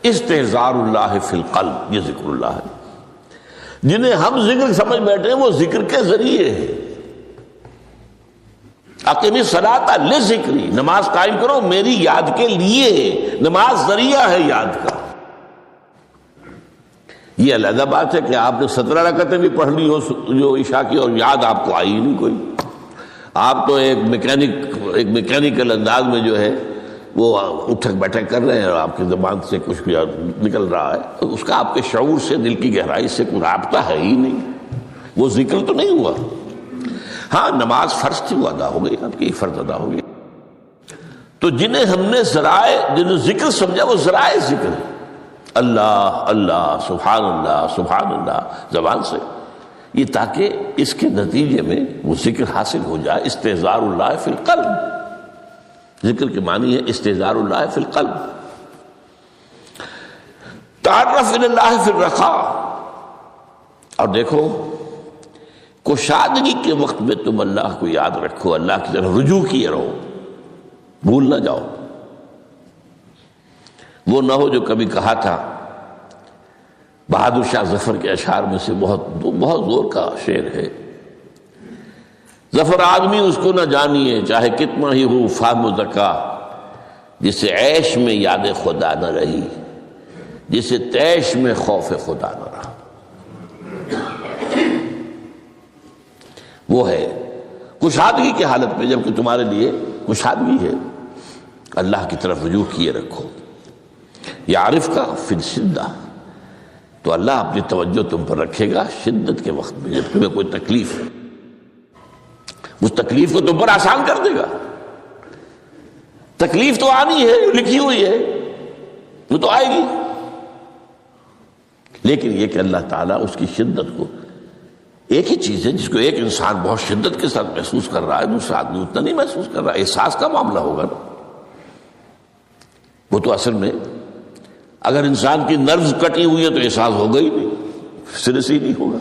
استحضار اللہ فی القلب، یہ ذکر اللہ ہے. جنہیں ہم ذکر سمجھ بیٹھے ہیں وہ ذکر کے ذریعے ہے. اقیم الصلاۃ لذکری، نماز قائم کرو میری یاد کے لیے. نماز ذریعہ ہے یاد کا. یہ علیحدہ بات ہے کہ آپ نے 17 رکعتیں بھی پڑھ لی ہو جو عشاء کی اور یاد آپ کو آئی ہی نہیں کوئی. آپ تو ایک میکینیکل انداز میں جو ہے وہ اٹھک بیٹھک کر رہے ہیں اور آپ کی زبان سے کچھ بھی نکل رہا ہے، اس کا آپ کے شعور سے، دل کی گہرائی سے کوئی رابطہ ہے ہی نہیں. وہ ذکر تو نہیں ہوا. ہاں نماز فرض تھی وہ ادا ہو گئی، آپ کی فرض ادا ہو گئی. تو جنہیں ہم نے ذرائع، جنہیں ذکر سمجھا وہ ذرائع ذکر ہے. اللہ اللہ سبحان اللہ سبحان اللہ زبان سے، یہ تاکہ اس کے نتیجے میں وہ ذکر حاصل ہو جائے. استحضار اللہ فی القلب، ذکر کے معنی ہے استحضار اللہ فی القلب. تعرف الی اللہ فی الرخاء، اور دیکھو کشادگی کے وقت میں تم اللہ کو یاد رکھو، اللہ کی طرف رجوع کیے رہو، بھول نہ جاؤ. وہ نہ ہو جو کبھی کہا تھا بہادر شاہ ظفر کے اشعار میں سے، بہت زور کا شعر ہے. ظفر آدمی اس کو نہ جانیے چاہے کتنا ہی ہو فہم و ذکا، جسے عیش میں یاد خدا نہ رہی، جسے تیش میں خوف خدا نہ رہا، وہ ہے کشادگی کی حالت میں جبکہ تمہارے لیے کشادگی ہے، اللہ کی طرف رجوع کیے رکھو۔ یعرف کا فی الشدہ، تو اللہ اپنی توجہ تم پر رکھے گا شدت کے وقت میں، جب تمہیں کوئی تکلیف ہے اس تکلیف کو تم پر آسان کر دے گا۔ تکلیف تو آنی ہے، لکھی ہوئی ہے، وہ تو آئے گی، لیکن یہ کہ اللہ تعالیٰ اس کی شدت کو، ایک ہی چیز ہے جس کو ایک انسان بہت شدت کے ساتھ محسوس کر رہا ہے، دوسرا آدمی اتنا نہیں محسوس کر رہا ہے، احساس کا معاملہ ہوگا نا۔ وہ تو اصل میں اگر انسان کی نروز کٹی ہوئی ہے تو احساس ہوگا ہی نہیں، سرے سے ہی نہیں ہوگا۔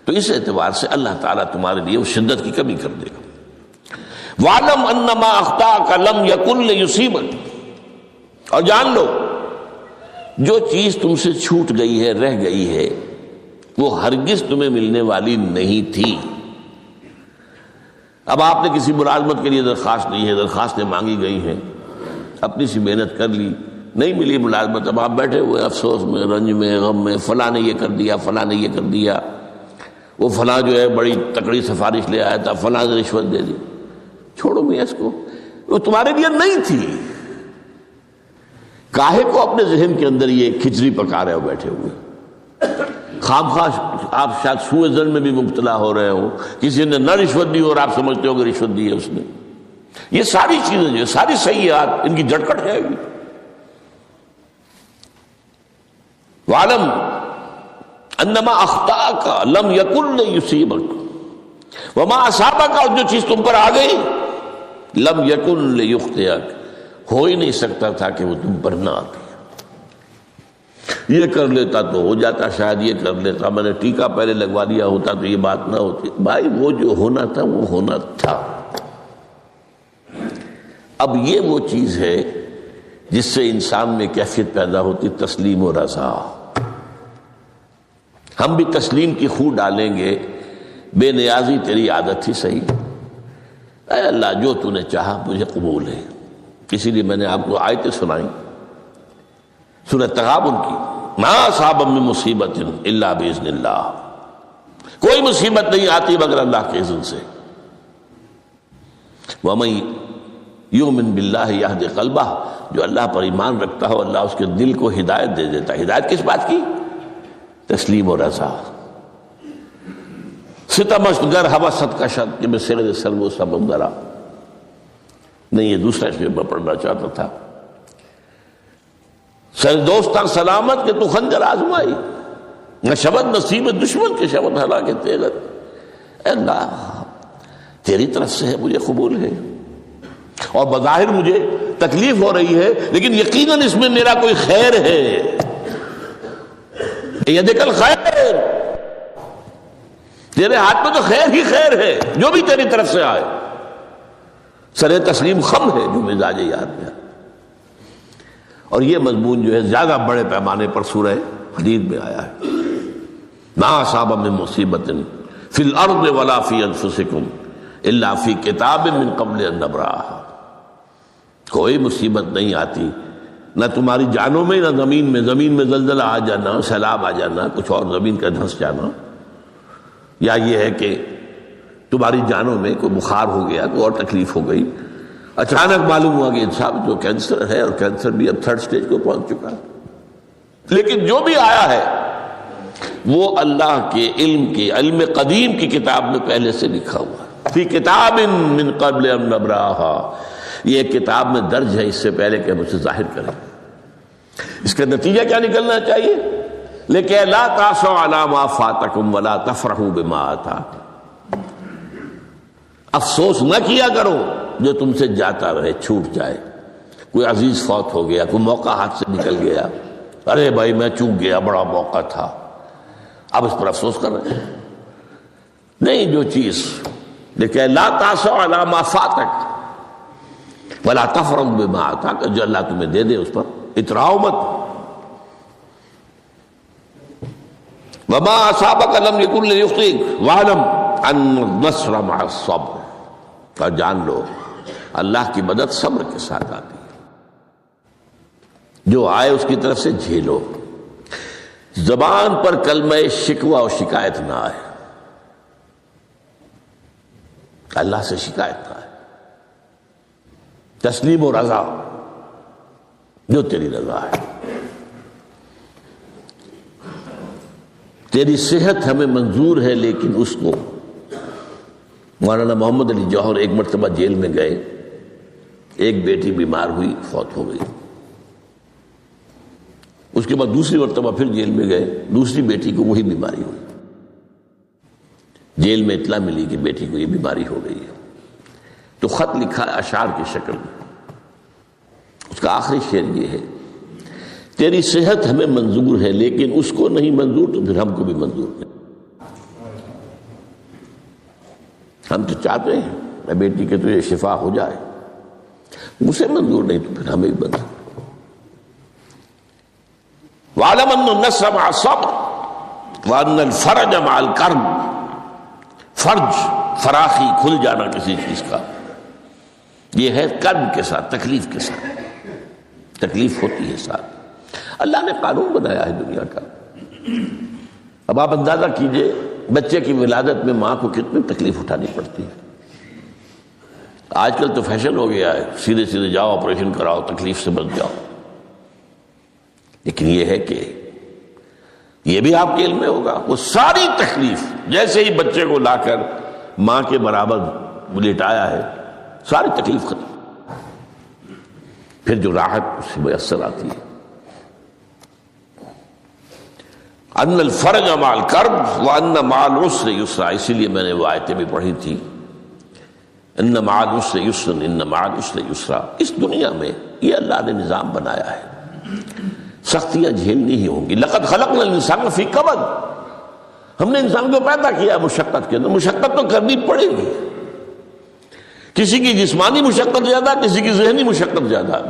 تو اس اعتبار سے اللہ تعالیٰ تمہارے لیے اس شدت کی کمی کر دے گا۔ وَعْلَمْ أَنَّمَا أَخْطَأَكَ لَمْ يَكُنْ لِيُصِيبَكَ، اور جان لو جو چیز تم سے چھوٹ گئی ہے، رہ گئی ہے، وہ ہرگز تمہیں ملنے والی نہیں تھی۔ اب آپ نے کسی ملازمت کے لیے درخواست دی ہے، درخواستیں مانگی گئی ہیں، اپنی سی محنت کر لی، نہیں ملی ملازمت، اب آپ بیٹھے ہوئے افسوس میں، رنج میں، غم میں، فلاں نے یہ کر دیا، فلاں نے یہ کر دیا، وہ فلاں جو ہے بڑی تکڑی سفارش لے آیا تھا، فلاں نے رشوت دے دی۔ چھوڑو میاں اس کو، وہ تمہارے لیے نہیں تھی۔ کاہے کو اپنے ذہن کے اندر یہ کھچڑی پکا رہے ہو بیٹھے ہوئے؟ خام خواہ آپ شاید سوء ظن میں بھی مبتلا ہو رہے ہو، کسی نے نہ رشوت دی اور آپ سمجھتے ہو کہ رشوت دی ہے اس نے۔ یہ ساری چیزیں جو ساری سیئات، ان کی جڑ کٹ جائے گی۔ وَعْلَمْ أَنَّمَا أَخْطَأَكَ لَمْ يَكُنْ لِيُصِيبَكَ وَمَا أَصَابَكَ، اور جو چیز تم پر آ گئی، لَمْ يَكُنْ لِيُخْطِئَكَ، ہو ہی نہیں سکتا تھا کہ وہ تم پر نہ آتی۔ یہ کر لیتا تو ہو جاتا، شاید یہ کر لیتا، میں نے ٹیکا پہلے لگوا دیا ہوتا تو یہ بات نہ ہوتی۔ بھائی وہ جو ہونا تھا وہ ہونا تھا۔ اب یہ وہ چیز ہے جس سے انسان میں کیفیت پیدا ہوتی تسلیم و رضا۔ ہم بھی تسلیم کی خو ڈالیں گے، بے نیازی تیری عادت ہی صحیح، اے اللہ جو تو نے چاہا مجھے قبول ہے۔ اسی لیے میں نے آپ کو آیتیں سنائیں سورہ تغابن کی، ما اصاب من مصیبت الا باذن اللہ، کوئی مصیبت نہیں آتی مگر اللہ کے اذن سے۔ وَمَن یؤمن باللہ یہد قلبہ، جو اللہ پر ایمان رکھتا ہو اللہ اس کے دل کو ہدایت دے دیتا ہے۔ ہدایت کس بات کی؟ تسلیم و رضا۔ ستمست گر حوست کا شد کہ میں سر سلو سمندرا، نہیں یہ دوسرا اس میں پڑھنا چاہتا تھا۔ سر دوستان سلامت کہ تو خنجر آزمائی، نہ شبد نصیب دشمن کے شبد ہلاکے تیغت۔ اے اللہ تیری طرف سے ہے، مجھے قبول ہے، اور بظاہر مجھے تکلیف ہو رہی ہے لیکن یقیناً اس میں میرا کوئی خیر ہے۔ یدک الخیر، تیرے ہاتھ میں تو خیر ہی خیر ہے، جو بھی تیری طرف سے آئے۔ سر تسلیم خم ہے جو مزاج یاد میں۔ اور یہ مضمون جو ہے زیادہ بڑے پیمانے پر سورہ حدید میں آیا ہے۔ ما اصاب من مصیبت فی الارض ولا فی انفسکم الا فی کتاب من قبل ان نبرأہا، کوئی مصیبت نہیں آتی نہ تمہاری جانوں میں نہ زمین میں زلزلہ آ جانا، سیلاب آ جانا، کچھ اور زمین کا دھنس جانا، یا یہ ہے کہ تمہاری جانوں میں کوئی بخار ہو گیا، کوئی اور تکلیف ہو گئی، اچانک معلوم ہوا کہ صاحب جو کینسر ہے، اور کینسر بھی اب 3rd سٹیج کو پہنچ چکا ہے۔ لیکن جو بھی آیا ہے وہ اللہ کے علم قدیم کی کتاب میں پہلے سے لکھا ہوا ہے، فی کتاب من قبل ان نبرأہا، یہ کتاب میں درج ہے اس سے پہلے کہ ہم اسے ظاہر کریں۔ اس کا نتیجہ کیا نکلنا چاہیے؟ لیکن لا تاسوا علی ما فاتکم ولا تفرحوا بما آتاکم، افسوس نہ کیا کرو جو تم سے جاتا رہے، چھوٹ جائے۔ کوئی عزیز فوت ہو گیا، کوئی موقع ہاتھ سے نکل گیا، ارے بھائی میں چوک گیا، بڑا موقع تھا، اب اس پر افسوس کر رہے ہیں؟ نہیں، جو چیز لیکن لا تاسوا علی ما فاتک ولا تفرحوا بما آتاک، جو اللہ تمہیں دے دے اس پر اتراؤ مت۔ وما اصابک لم یکن لیخطئک واعلم ان النصر مع الصبر، اور جان لو اللہ کی مدد صبر کے ساتھ آتی ہے۔ جو آئے اس کی طرف سے جھیلو، زبان پر کلمہ شکوہ اور شکایت نہ آئے، اللہ سے شکایت نہ آئے، تسلیم و رضا، جو تیری رضا ہے۔ تیری صحت ہمیں منظور ہے، لیکن اس کو مولانا محمد علی جوہر ایک مرتبہ جیل میں گئے، ایک بیٹی بیمار ہوئی، فوت ہو گئی۔ اس کے بعد دوسری مرتبہ پھر جیل میں گئے، دوسری بیٹی کو وہی بیماری ہوئی۔ جیل میں اطلاع ملی کہ بیٹی کو یہ بیماری ہو گئی ہے، تو خط لکھا اشعار کی شکل میں۔ اس کا آخری شعر یہ ہے، تیری صحت ہمیں منظور ہے، لیکن اس کو نہیں منظور تو پھر ہم کو بھی منظور نہیں۔ ہم تو چاہتے ہیں میں بیٹی کے تجھے شفا ہو جائے، اسے منظور نہیں تو پھر ہمیں بھی منظور۔ وَاعْلَمْ أَنَّ النَّصْرَ مَعَ الصَّبْرِ وَأَنَّ الْفَرَجَ مَعَ الْكَرْبِ۔ فرج، فراخی، کھل جانا کسی چیز کا، یہ ہے کرب کے ساتھ، تکلیف کے ساتھ، تکلیف ہوتی ہے ساتھ۔ اللہ نے قانون بنایا ہے دنیا کا۔ اب آپ اندازہ کیجئے بچے کی ولادت میں ماں کو کتنی تکلیف اٹھانی پڑتی ہے۔ آج کل تو فیشن ہو گیا ہے، سیدھے سیدھے جاؤ، آپریشن کراؤ، تکلیف سے بچ جاؤ، لیکن یہ ہے کہ یہ بھی آپ کے علم میں ہوگا، وہ ساری تکلیف جیسے ہی بچے کو لا کر ماں کے برابر لٹایا ہے، ساری تکلیف ختم، پھر جو راحت اس سے میسر آتی ہے۔ ان الفرج مع الکرب وان مع العسر یسرا، اسی لیے میں نے وہ آیتیں بھی پڑھی تھی، ان مع العسر یسرا ان مع العسر یسرا۔ اس دنیا میں یہ اللہ نے نظام بنایا ہے، سختیاں جھیلنی ہی ہوں گی۔ لقد خلقنا الانسان فی کبد، ہم نے انسان کو پیدا کیا مشقت کے اندر، مشقت تو کرنی پڑے گی۔ کسی کی جسمانی مشقت زیادہ، کسی کی ذہنی مشقت زیادہ۔